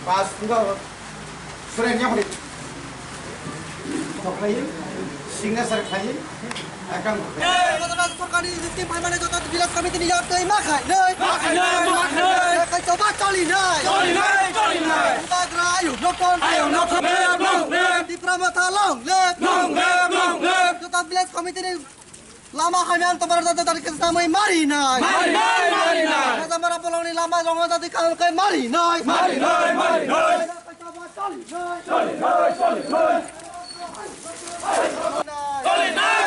Pas enggak surennya boleh. Tokai singa sarkai akan सरकारी स्कीम फाइनाले जो विलास कमिटी नि याद दै माखाय नै kai coba coli नै Upagra ayo nokon di Pramata long Jota vilas committee ni lama kami tomar data dari kesamai mari nay Kesamara polong ni lama jongo tadi kalau kai mari nay coba coli nay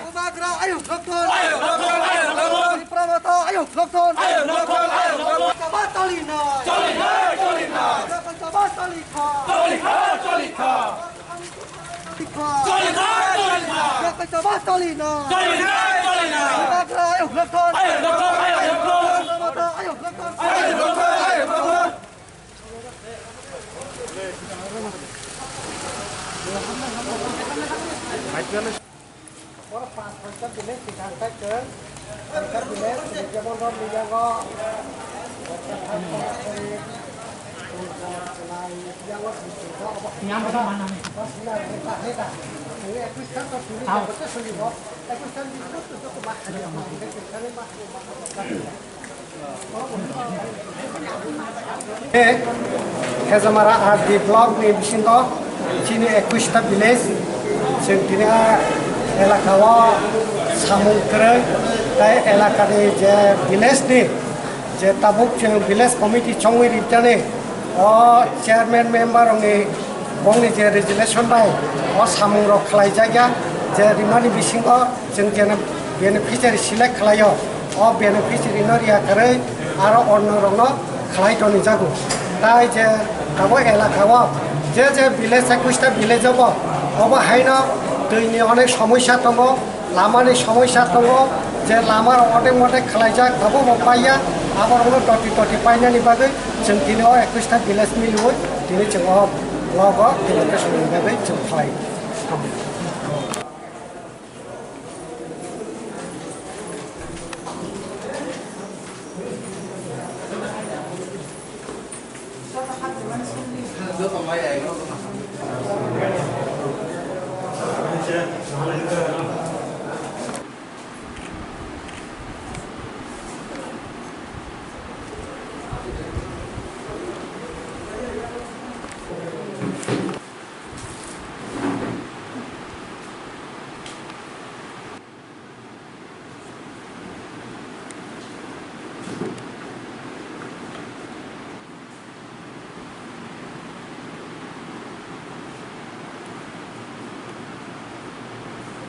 Upagra ayo nokon di Pramata ayo nokon coba coli nay coba coli coba coli nay Upagra ayo nokon ayo nokon Kesamara di blog ni bisinto sini 21 village sentina elakawa samudra tai elaka ni je village ni je tabuk je village committee chongwi ritane o chairman member ni bongni je resolution bai o samung rok khlai jaga je rimani bisingo jeng jena beneficiary select khlayo o beneficiary no ria kare aro onno rongno khlai toni jago tai je tabo elakawa যে যে ভিলেজ 21টা ভিলেজ হব of hyena दैनि অনেক সমস্যা দङ লামাनि সমস্যা দङ যে লামাर অনেक मटेक खालायजाक दाबो पाइया आबार टटि पाइनानि बागै जों दिनै 21टा ভিলেজ मिलुयै दिनै जों ब्लग डेलिगेसन बागै जों खालाय Nước mà mấy này nó